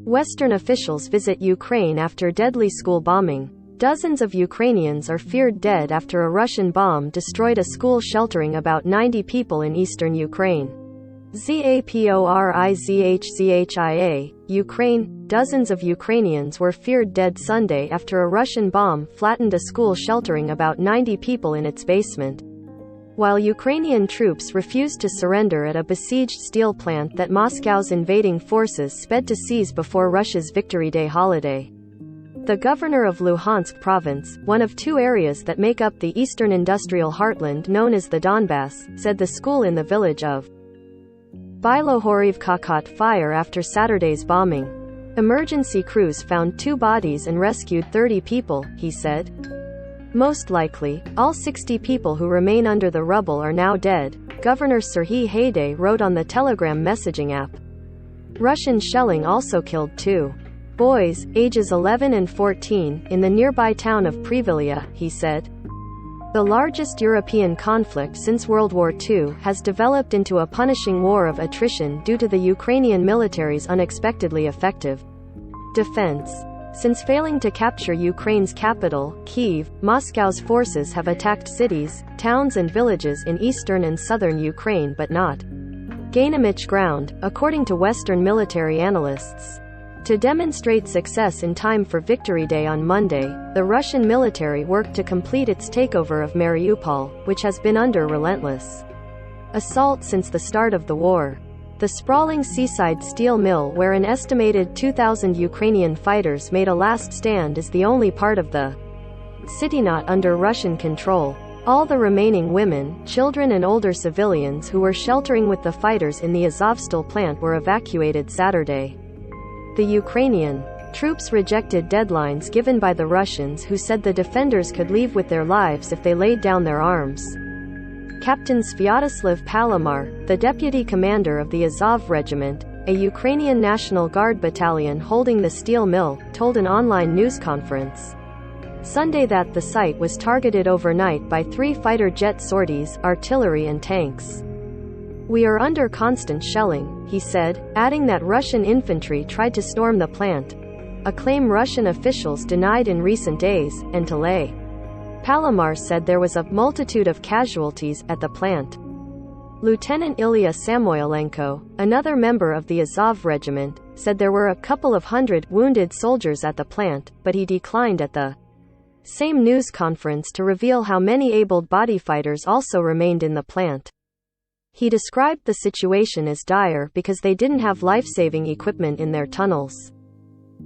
Western officials visit Ukraine after deadly school bombing. Dozens of Ukrainians are feared dead after a Russian bomb destroyed a school sheltering about 90 people in eastern Ukraine. Zaporizhzhia, Ukraine. Dozens of Ukrainians were feared dead Sunday after a Russian bomb flattened a school sheltering about 90 people in its basement. While Ukrainian troops refused to surrender at a besieged steel plant that Moscow's invading forces sped to seize before Russia's Victory Day holiday. The governor of Luhansk province, one of two areas that make up the eastern industrial heartland known as the Donbass, said the school in the village of Bilohorivka caught fire after Saturday's bombing. Emergency crews found 2 bodies and rescued 30 people, he said. Most likely, all 60 people who remain under the rubble are now dead, Governor Serhiy Haidai wrote on the Telegram messaging app. Russian shelling also killed 2 boys, ages 11 and 14, in the nearby town of Privilia, he said. The largest European conflict since World War II has developed into a punishing war of attrition due to the Ukrainian military's unexpectedly effective defense. Since failing to capture Ukraine's capital, Kyiv, Moscow's forces have attacked cities, towns and villages in eastern and southern Ukraine but not gained much ground, according to Western military analysts. To demonstrate success in time for Victory Day on Monday, the Russian military worked to complete its takeover of Mariupol, which has been under relentless assault since the start of the war. The sprawling seaside steel mill where an estimated 2,000 Ukrainian fighters made a last stand is the only part of the city not under Russian control. All the remaining women, children and older civilians who were sheltering with the fighters in the Azovstal plant were evacuated Saturday. The Ukrainian troops rejected deadlines given by the Russians, who said the defenders could leave with their lives if they laid down their arms. Captain Sviatoslav Palomar, the deputy commander of the Azov Regiment, a Ukrainian National Guard battalion holding the steel mill, told an online news conference Sunday that the site was targeted overnight by 3 fighter jet sorties, artillery and tanks. "We are under constant shelling," he said, adding that Russian infantry tried to storm the plant, a claim Russian officials denied in recent days, and Tele. Palomar said there was a multitude of casualties at the plant. Lieutenant Ilya Samoylenko, another member of the Azov Regiment, said there were a couple of hundred wounded soldiers at the plant, but he declined at the same news conference to reveal how many able-bodied fighters also remained in the plant. He described the situation as dire because they didn't have life-saving equipment in their tunnels.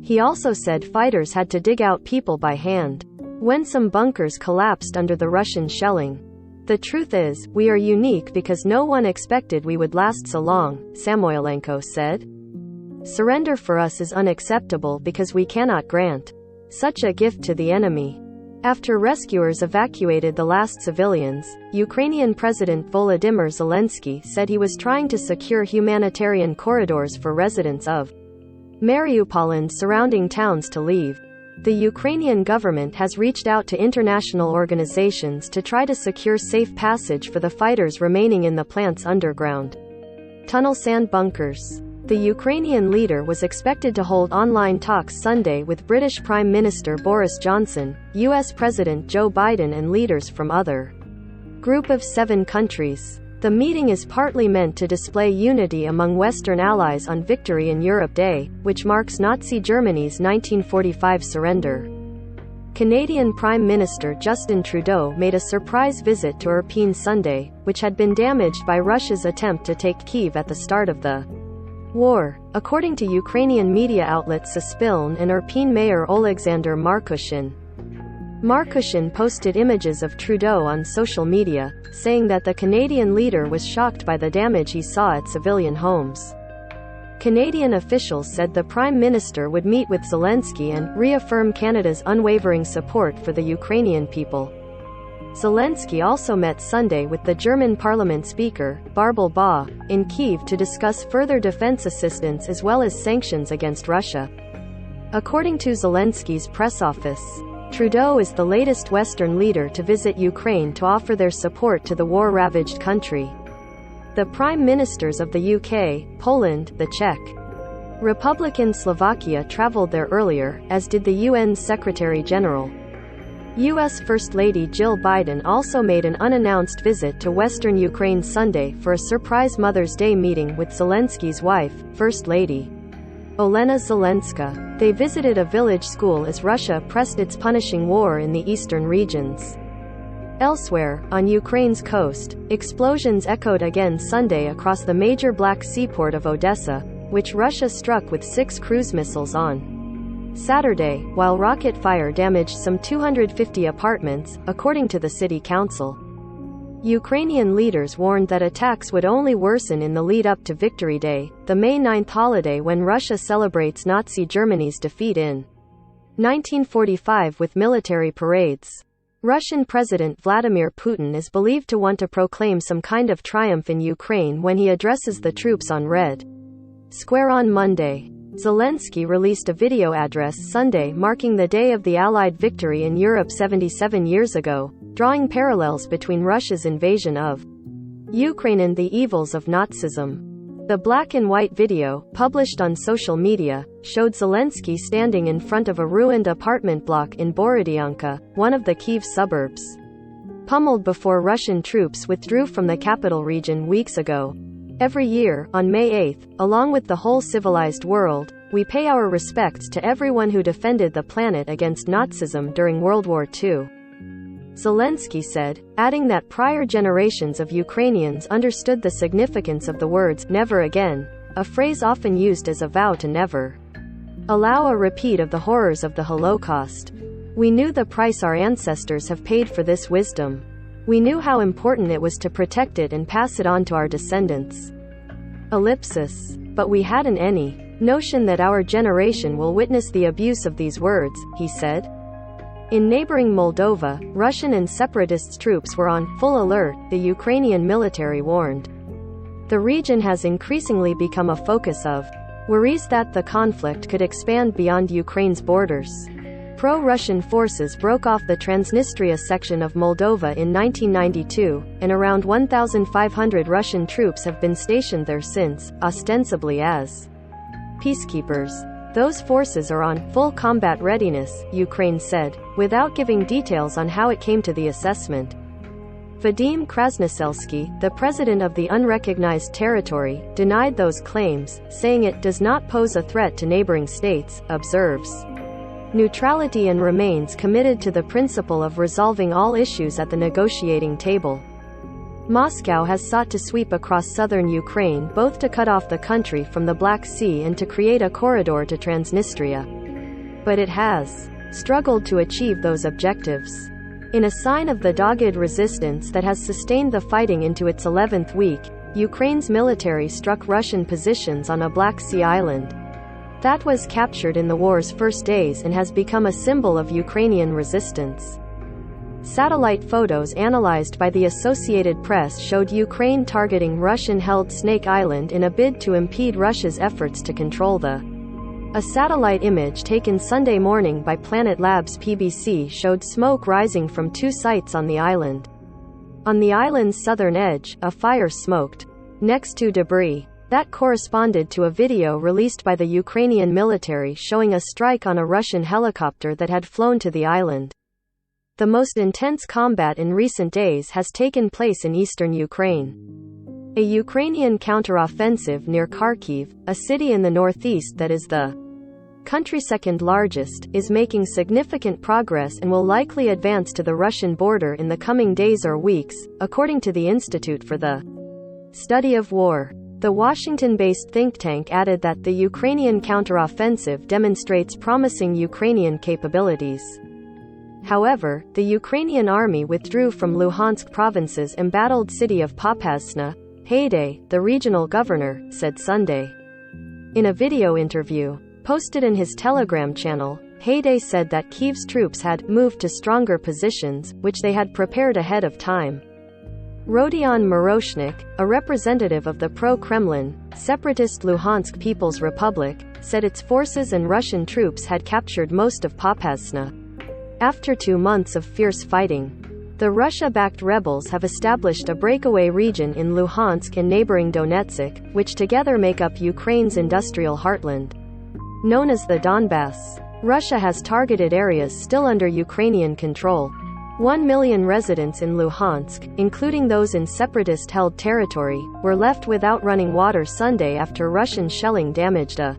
He also said fighters had to dig out people by hand when some bunkers collapsed under the Russian shelling. "The truth is, we are unique because no one expected we would last so long," Samoylenko said. "Surrender for us is unacceptable because we cannot grant such a gift to the enemy." After rescuers evacuated the last civilians, Ukrainian President Volodymyr Zelensky said he was trying to secure humanitarian corridors for residents of Mariupol and surrounding towns to leave. The Ukrainian government has reached out to international organizations to try to secure safe passage for the fighters remaining in the plant's underground tunnel sand bunkers. The Ukrainian leader was expected to hold online talks Sunday with British Prime Minister Boris Johnson, US President Joe Biden and leaders from other group of 7 countries. The meeting is partly meant to display unity among Western allies on Victory in Europe Day, which marks Nazi Germany's 1945 surrender. Canadian Prime Minister Justin Trudeau made a surprise visit to Irpin Sunday, which had been damaged by Russia's attempt to take Kyiv at the start of the war, according to Ukrainian media outlets Suspilne and Irpin Mayor Oleksandr Markushin. Markushin posted images of Trudeau on social media, saying that the Canadian leader was shocked by the damage he saw at civilian homes. Canadian officials said the Prime Minister would meet with Zelensky and reaffirm Canada's unwavering support for the Ukrainian people. Zelensky also met Sunday with the German Parliament Speaker, Barbel Baugh, in Kyiv to discuss further defense assistance as well as sanctions against Russia. According to Zelensky's press office, Trudeau is the latest Western leader to visit Ukraine to offer their support to the war-ravaged country. The prime ministers of the UK, Poland, the Czech Republican Slovakia traveled there earlier, as did the UN's Secretary-General. U.S. First Lady Jill Biden also made an unannounced visit to western Ukraine Sunday for a surprise Mother's Day meeting with Zelensky's wife, First Lady Olena Zelenska. They visited a village school as Russia pressed its punishing war in the eastern regions. Elsewhere, on Ukraine's coast, explosions echoed again Sunday across the major Black Sea port of Odessa, which Russia struck with 6 cruise missiles on Saturday, while rocket fire damaged some 250 apartments, according to the city council. Ukrainian leaders warned that attacks would only worsen in the lead-up to Victory Day, the May 9th holiday when Russia celebrates Nazi Germany's defeat in 1945 with military parades. Russian President Vladimir Putin is believed to want to proclaim some kind of triumph in Ukraine when he addresses the troops on Red Square on Monday. Zelensky released a video address Sunday marking the day of the Allied victory in Europe 77 years ago, drawing parallels between Russia's invasion of Ukraine and the evils of Nazism. The black-and-white video, published on social media, showed Zelensky standing in front of a ruined apartment block in Borodyanka, one of the Kyiv suburbs, pummeled before Russian troops withdrew from the capital region weeks ago. Every year, on May 8, along with the whole civilized world, we pay our respects to everyone who defended the planet against Nazism during World War II. Zelensky said, adding that prior generations of Ukrainians understood the significance of the words, "never again," a phrase often used as a vow to never allow a repeat of the horrors of the Holocaust. We knew the price our ancestors have paid for this wisdom. We knew how important it was to protect it and pass it on to our descendants. But we hadn't any notion that our generation will witness the abuse of these words, he said. In neighboring Moldova, Russian and separatist troops were on full alert, the Ukrainian military warned. The region has increasingly become a focus of worries that the conflict could expand beyond Ukraine's borders. Pro-Russian forces broke off the Transnistria section of Moldova in 1992, and around 1,500 Russian troops have been stationed there since, ostensibly as peacekeepers. Those forces are on full combat readiness, Ukraine said, without giving details on how it came to the assessment. Vadim Krasnoselsky, the president of the unrecognized territory, denied those claims, saying it does not pose a threat to neighboring states, observes neutrality and remains committed to the principle of resolving all issues at the negotiating table. Moscow has sought to sweep across southern Ukraine both to cut off the country from the Black Sea and to create a corridor to Transnistria. But it has struggled to achieve those objectives. In a sign of the dogged resistance that has sustained the fighting into its 11th week, Ukraine's military struck Russian positions on a Black Sea island that was captured in the war's first days and has become a symbol of Ukrainian resistance. Satellite photos analyzed by the Associated Press showed Ukraine targeting Russian-held Snake Island in a bid to impede Russia's efforts to control a satellite image taken Sunday morning by Planet Labs PBC showed smoke rising from 2 sites on the island. On the island's southern edge, a fire smoked next to debris. That corresponded to a video released by the Ukrainian military showing a strike on a Russian helicopter that had flown to the island. The most intense combat in recent days has taken place in eastern Ukraine. A Ukrainian counteroffensive near Kharkiv, a city in the northeast that is the country's second largest, is making significant progress and will likely advance to the Russian border in the coming days or weeks, according to the Institute for the Study of War. The Washington-based think tank added that the Ukrainian counteroffensive demonstrates promising Ukrainian capabilities. However, the Ukrainian army withdrew from Luhansk province's embattled city of Popasna. Haidai, the regional governor, said Sunday. In a video interview posted in his Telegram channel, Haidai said that Kyiv's troops had moved to stronger positions, which they had prepared ahead of time. Rodion Moroshnik, a representative of the pro-Kremlin, separatist Luhansk People's Republic, said its forces and Russian troops had captured most of Popasna. After 2 months of fierce fighting, The Russia-backed rebels have established a breakaway region in Luhansk and neighboring Donetsk, which together make up Ukraine's industrial heartland. Known as the Donbass, Russia has targeted areas still under Ukrainian control. 1 million residents in Luhansk, including those in separatist-held territory, were left without running water Sunday after Russian shelling damaged a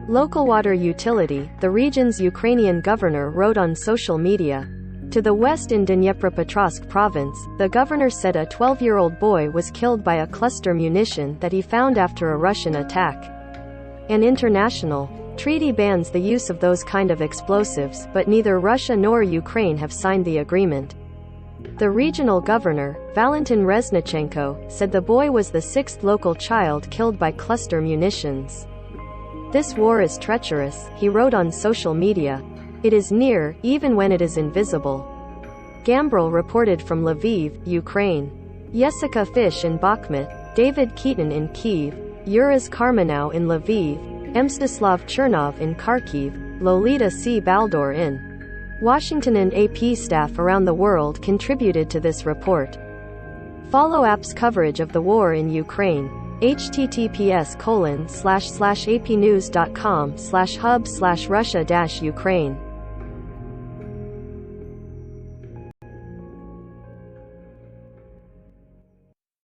local water utility, the region's Ukrainian governor wrote on social media. To the west in Dnipropetrovsk province, the governor said a 12-year-old boy was killed by a cluster munition that he found after a Russian attack. An international treaty bans the use of those kind of explosives, but neither Russia nor Ukraine have signed the agreement. The regional governor, Valentin Reznichenko, said the boy was the sixth local child killed by cluster munitions. "This war is treacherous," he wrote on social media. "It is near, even when it is invisible." Gambrel reported from Lviv, Ukraine. Jessica Fish in Bakhmut, David Keaton in Kyiv, Yuris Karmanow in Lviv, Mstislav Chernov in Kharkiv, Lolita C. Baldor in Washington, and AP staff around the world contributed to this report. Follow AP's coverage of the war in Ukraine. https://apnews.com/hub/Russia-Ukraine